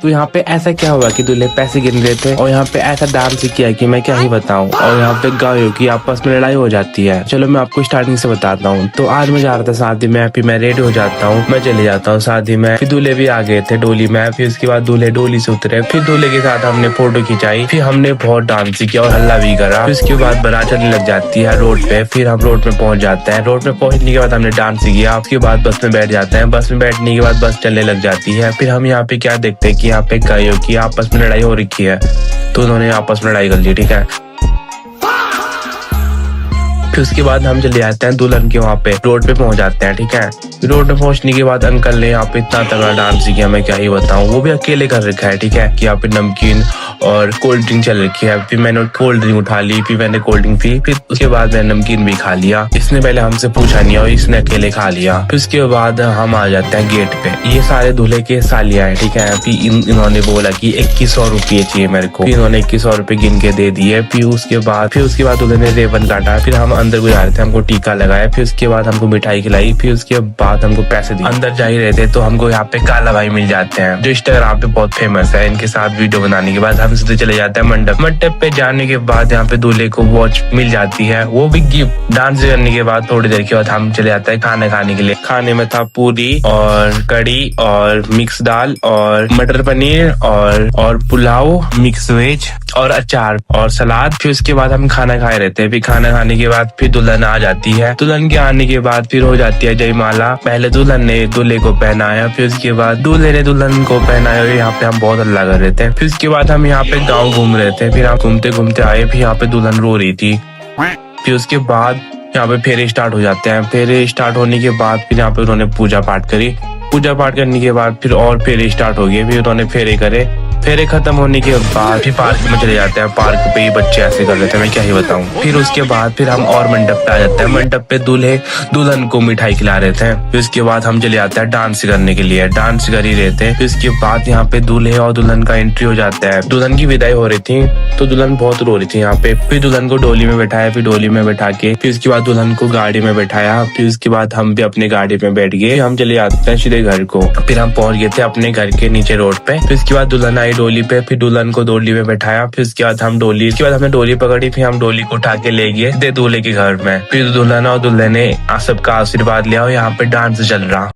तो यहाँ पे ऐसा क्या हुआ कि दूल्हे पैसे गिन रहे थे और यहाँ पे ऐसा डांस किया कि मैं क्या ही बताऊं। और यहाँ पे गायों की आपस में लड़ाई हो जाती है। चलो मैं आपको स्टार्टिंग से बताता हूँ। तो आज मैं जा रहा था शादी में, फिर मैं रेडी हो जाता हूँ, मैं चले जाता हूँ शादी में। फिर दूल्हे भी आ गए थे डोली में। फिर उसके बाद दूल्हे डोली से उतरे, फिर दूल्हे के साथ हमने फोटो खिंचाई, फिर हमने बहुत डांस किया और हल्ला भी करा। फिर उसके बाद बारात चलने लग जाती है रोड पे। फिर हम रोड में पहुंच जाते हैं। रोड में पहुंचने के बाद हमने डांस किया। उसके बाद बस में बैठ जाते हैं। बस में बैठने के बाद बस चलने लग जाती है। फिर हम यहाँ पे क्या देखते हैं कि यहाँ पे गायों की आपस में लड़ाई हो रखी है। तो उन्होंने आपस में लड़ाई कर ली, ठीक है। फिर उसके बाद हम चले जाते हैं दुल्हन के वहाँ पे, रोड पे पहुंच जाते हैं, ठीक है। रोड पे पहुंचने के बाद अंकल ने यहाँ पे इतना तगड़ा डांस किया, मैं क्या ही बताऊं। वो भी अकेले कर रखा है, ठीक है। कि यहाँ पे नमकीन और कोल्ड ड्रिंक चल रखी है। फिर मैंने कोल्ड ड्रिंक उठा ली, फिर मैंने कोल्ड ड्रिंक पी, फिर उसके बाद मैंने नमकीन भी खा लिया। इसने पहले हमसे पूछा नहीं और इसने अकेले खा लिया। फिर उसके बाद हम आ जाते हैं गेट पे। ये सारे दूल्हे के सालियां है, ठीक है। फिर इन्होंने बोला कि 2100 रुपये चाहिए मेरे को। फिर इन्होंने 2100 रुपये गिन के दे दिए। फिर उसके बाद दूल्हे ने रेवन काटा। फिर हम अंदर गुजार रहे थे, हमको टीका लगाया। फिर उसके बाद हमको मिठाई खिलाई। फिर उसके बाद हमको पैसे दिए। अंदर जा ही रहे थे तो हमको यहाँ पे काला भाई मिल जाते हैं, जो इंस्टाग्राम पे बहुत फेमस है। इनके साथ वीडियो बनाने के बाद हम सीधे चले जाते हैं मंडप। मंडप पे जाने के बाद यहाँ पे दूल्हे को वॉच मिल जाती है, वो भी गिफ्ट। डांस करने के बाद थोड़ी देर के बाद हम चले जाते हैं खाना खाने के लिए। खाने में था पूरी और कड़ी और मिक्स दाल और मटर पनीर और पुलाव, मिक्स वेज और अचार और सलाद। फिर उसके बाद हम खाना खाए रहते हैं। फिर खाना खाने के बाद फिर दुल्हन आ जाती है। दुल्हन के आने के बाद फिर हो जाती है जयमाला। पहले दुल्हन ने दूल्हे को पहनाया, फिर उसके बाद दूल्हे ने दुल्हन को पहनाया। यहाँ पे हम बहुत हल्ला कर रहे थे। फिर उसके बाद हम यहाँ पे गाँव घूम रहे थे। फिर हम घूमते घूमते आए, फिर यहाँ पे दुल्हन रो रही थी। फिर उसके बाद यहाँ पे फेरे स्टार्ट हो जाते हैं। फेरे स्टार्ट होने के बाद फिर यहाँ पे उन्होंने पूजा पाठ करी। पूजा पाठ करने के बाद फिर और फेरे स्टार्ट हो गए। फिर उन्होंने फेरे करे। फेरे खत्म होने के बाद फिर पार्क में चले जाते हैं। पार्क पे ही बच्चे ऐसे कर रहे थे, मैं क्या ही बताऊं। फिर उसके बाद फिर हम और मंडप पे आ जाते हैं। मंडप पे दूल्हे दुल्हन को मिठाई खिला रहे थे। फिर उसके बाद हम चले जाते हैं डांस करने के लिए। डांस कर ही रहे थे। फिर उसके बाद यहाँ पे दूल्हे और दुल्हन का एंट्री हो जाता है। दुल्हन की विदाई हो रही थी तो दुल्हन बहुत रो रही थी यहाँ पे। फिर दुल्हन को डोली में बैठाया। फिर डोली में बैठा के फिर उसके बाद दुल्हन को गाड़ी में बैठाया। फिर उसके बाद हम भी अपने गाड़ी में बैठ गए। हम चले जाते हैं सीधे घर को। फिर हम पहुंच गए थे अपने घर के नीचे रोड पे। फिर उसके बाद दुल्हन आई डोली पे। फिर दुल्हन को डोली में बैठाया। फिर उसके बाद हमने डोली पकड़ी। फिर हम डोली को उठा के ले गए दूल्हे के घर में। फिर दुल्हन और दुल्हन ने सबका आशीर्वाद लिया और यहाँ पे डांस चल रहा।